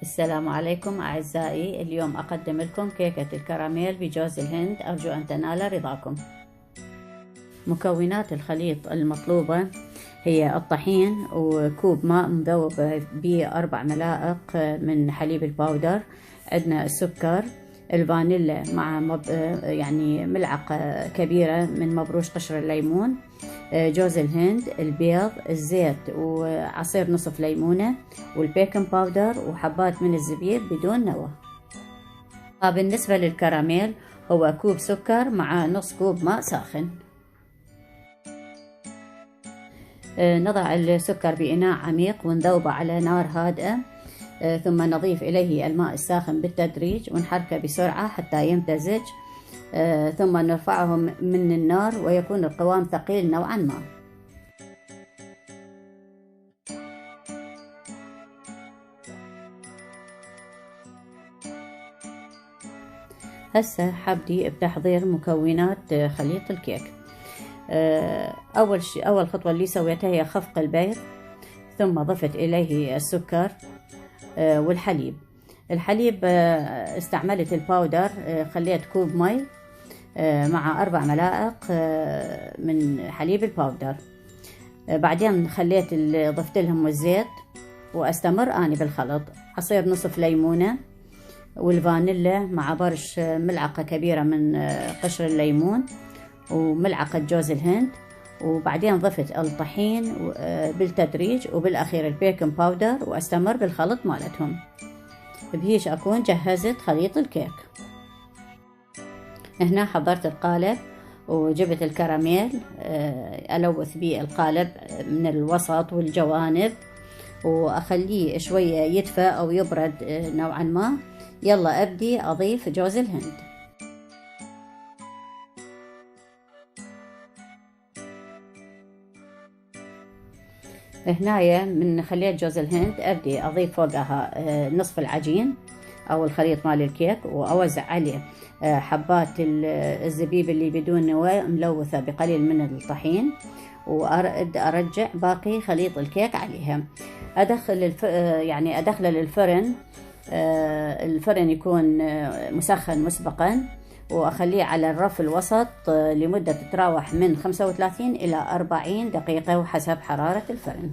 السلام عليكم أعزائي. اليوم أقدم لكم كيكة الكراميل بجوز الهند، أرجو أن تنال رضاكم. مكونات الخليط المطلوبة هي الطحين وكوب ماء مذوب ب4 ملائق من حليب الباودر، عندنا السكر، الفانيلا مع يعني ملعقة كبيرة من مبروش قشر الليمون، جوز الهند، البيض، الزيت وعصير نصف ليمونة، والبيكنج باودر وحبات من الزبيب بدون نوى. بالنسبة للكراميل هو كوب سكر مع نص كوب ماء ساخن. نضع السكر بإناء عميق ونذوبه على نار هادئة، ثم نضيف إليه الماء الساخن بالتدريج ونحركه بسرعة حتى يمتزج، ثم نرفعه من النار ويكون القوام ثقيل نوعا ما. هسه حبدي بتحضير مكونات خليط الكيك. أول خطوة اللي سويتها هي خفق البيض، ثم ضفت إليه السكر والحليب. الحليب استعملت الباودر، خليت كوب مي مع 4 ملائق من حليب الباودر. بعدين ضفت لهم الزيت واستمر اني بالخلط. عصير نصف ليمونة والفانيلا مع برش ملعقة كبيرة من قشر الليمون وملعقة جوز الهند، وبعدين ضفت الطحين بالتدريج، وبالأخير البيكنج باودر، واستمر بالخلط مالتهم. بهيش أكون جهزت خليط الكيك. هنا حضرت القالب وجبت الكراميل، ألوث به القالب من الوسط والجوانب وأخليه شوية يدفى أو يبرد نوعا ما. يلا أبدي أضيف جوز الهند. هنايا من خليت جوز الهند أبدي أضيف فوقها نصف العجين أو الخليط مال الكيك، وأوزع عليه حبات الزبيب اللي بدون نوى ملوثة بقليل من الطحين، وأرجع باقي خليط الكيك عليها. أدخل للفرن. الفرن يكون مسخن مسبقا، وأخليه على الرف الوسط لمدة تتراوح من 35 إلى 40 دقيقة وحسب حرارة الفرن.